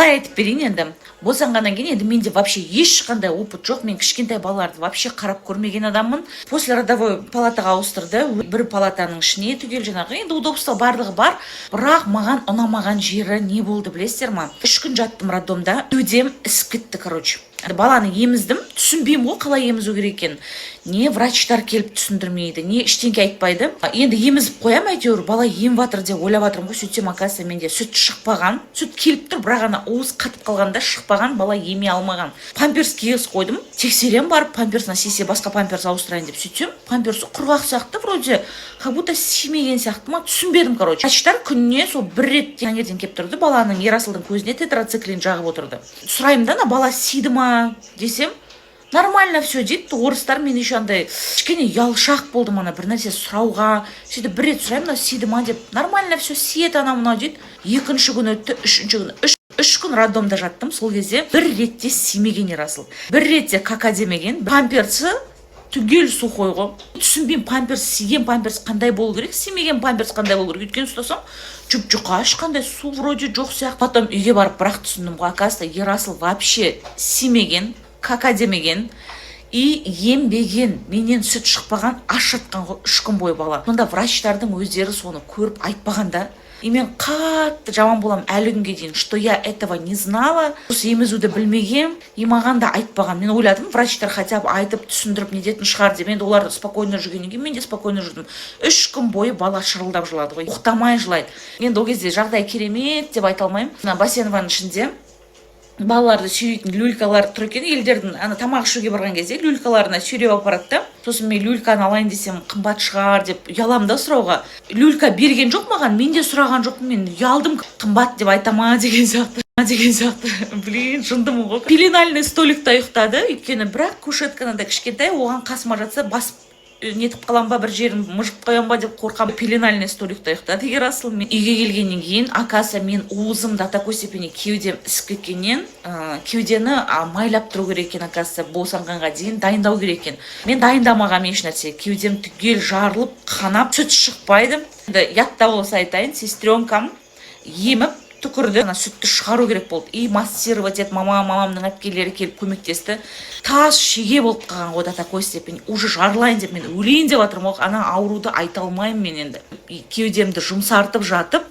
былай айтып берейін енді. Босанғаннан кейін енді менде вообще ешқандай опыт жоқ. Мен кішкентай балаларды вообще қарап көрмеген адаммын. После родовой палатаға ауыстырды. Бір палатаның ішіне түгел жаңағы енді удобство барлығы бар. Бірақ маған ұнамаған жері не болды білесіздер ма? 3 күн жаттым роддомда. Кеудем ісіп кетті, короче. Баланы еміздім, түсінбеймін ғой қалай емізу керек екен. Не врачтар келіп түсіндірмейді, не ештеңке айтпайды. Енді емізіп қоям, әйтеуір бала еміп жатыр деп ойлап жатырмын ғой. Сөйтсем, оказывается, менде сүт шықпаған. Сүт келіп тұр, бірақ ана уыз қатып қалғанда шықпаған, бала еме алмаған. Памперс кигіз қойдым. Тексерем барып, памперсына сесе басқа памперс ауыстырайын деп сөйтсем, памперс құрғақ сияқты, вроде как будто симеген сияқты ма, түсінбедім, короче. Врачтар күніне сол бір рет таңертең келіп тұрды, баланың Ерасылдың көзіне тетрациклин жағып отырды. Сұраймын да, бала сиді ма десем, нормально все дейді. Орыстар мен еще андай кішкене ұялшақ болдым ана бір нәрсе сұрауға. Сөйтіп бір рет сұраймын, сиді ма деп, нормально все сиеді ана мынау дейді. Екінші күн өтті, үшінші күн, үш күн роддомда жаттым. Сол кезде бір ретте симеген Ерасыл. Бір ретте кака демеген. Памперсы түгел сухой ғой. Түсінбеймін, памперс сиген памперс қандай болу керек, симеген памперс қандай болу керек. Өйткені ұстасам, жұп-жұқа ешқандай су вроде жоқ сияқты. Потом үйге барып бірақ түсіндім ғой, оказывается, Ерасыл вообще симеген, кака демеген и ембеген, менен сүт шықпаған, аш жатқан ғой 3 күн бойы бала. Сонда врачтардың өздері соны көріп айтпағанда, и мен қатты жаман болам әлі күнге дейін, что я этого не знала, осы емізуді білмеген, и маған да айтпаған. Мен ойладым, врачтар хотя бы айтып түсіндіріп не дейтін шығар деп. Енді олар спокойно жүргеннен кейін мен де спокойно жүрдім. 3 күн бойы бала шырылдап жылады ғой, ұйықтамай жылайды. Енді ол кезде жағдай керемет деп айта алмаймын. Бассейнованың ішінде балаларды сүйрейтін люлькалар тұр екен. Елдердің ана тамақ ішуге барған кезде люлькаларына сүйреп апарады да. Сосын мен люльканы алайын десем қымбат шығар деп ұялам да сұрауға. Люлька берген жоқ маған, мен де сұраған жоқпын. Мен ұялдым, қымбат деп айтама деген сияқты. Блин, жындым ғой. Пеленальный столикта ұйықтады. Өйткені бірақ кушетканы да кішкентай, оған қасыма жатса басып нетіп қалам ба, бір жерін мұжып қоям ба деп қорқам. Пеленальный столикта ұйықтады Ерасыл. Мен үйге келгеннен кейін, оказывается, мен уызым до такой степени кеудем ісіп кеткеннен, кеудені майлап тұру керек екен, оказывается, босанғанға дейін дайындау керек екен. Мен дайындамағам еш нәрсе. Кеудем түгел жарылып, қанап, сүт шықпайды. Ятта болса айтайын, сестренкам еміп түкірді, сүтті шығару керек болды. И массировать ет, мамамның әпкелері келіп көмектесті. Тас шеге болып қалған ғой, до такой степени. Уже жарылайын деп, мен өлейін деп жатырмын ғой, ана ауруды айта алмаймын мен енді. Кеудемді жұмсартып жатып,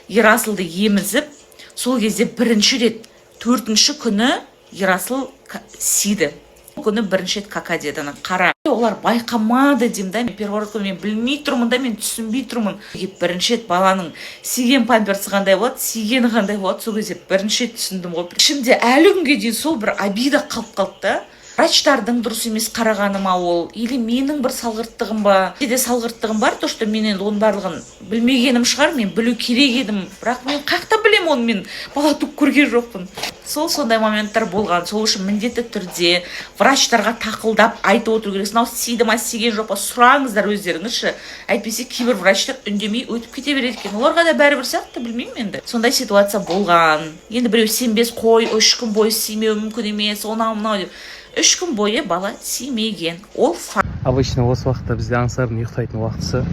Ерасылды емізіп, сол кезде бірінші рет, 4-ші күні Ерасыл сиді. Күні бірінші рет кака деді, қара. Олар байқамады деймін да, мен первородка мен білмей тұрмын да, мен түсінбей тұрмын. Бірінші рет баланың сиген памперсы қандай болады, сигені қандай болады, сол кезде бірінші рет түсіндім ғой. Ішімде әлі күнге дейін сол бір обида қалып қалды да. Врачтардың дұрыс емес қарағаныма ол, или менің бір салғырттығым ба, кейде салғырттығым бар, то что мен енді оның барлығын білмегенім шығар, мен білу керек едім, бірақ мен қақта білем оны, мен бала туып көрген жоқпын. Сондай моменттар болған. Сол үшін міндетті түрде врачтарға тақылдап айтып отыру керек. Мынау сиді ма, сиген жоқ па, сұраңыздар өздеріңізші. Әйтпесе кейбір врачтар үндемей өтіп кете береді екен. Оларға да бәрібір сияқты, білмеймін енді. Сондай ситуация болған. Енді біреу сенбес, қой 3 күн бойы симеу мүмкін емес, мынау деп. 3 күн бойы бала симеген. Ол факт. Обычно осы уақытта бізде аңсардың ұйықтайтын уақытысы.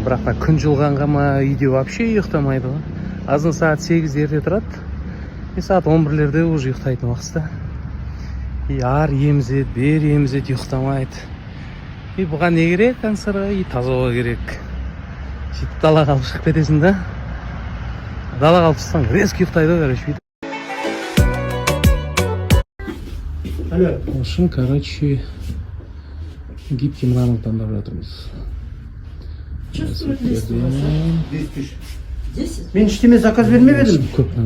Бірақ күн жылғанға ма үйде вообще ұйықтамайды ғой. Азын саат 8-лерде тұрады. И саат 11-лерде уже ұйықтайтын уақытта. И ар емізеді, бер емізеді, ұйықтамайды. И бұған не керек аңсарға? И таза ауа керек. Сөйтіп далаға алып шығып кетесің да. Далаға алып шықсаң резко ұйықтайды ғой, короче. В общем, короче, гибкий мрамор таңдап жатырмыз. Чувствую, 10 тысяч. Мен ештеме заказ бермеп едім. Көп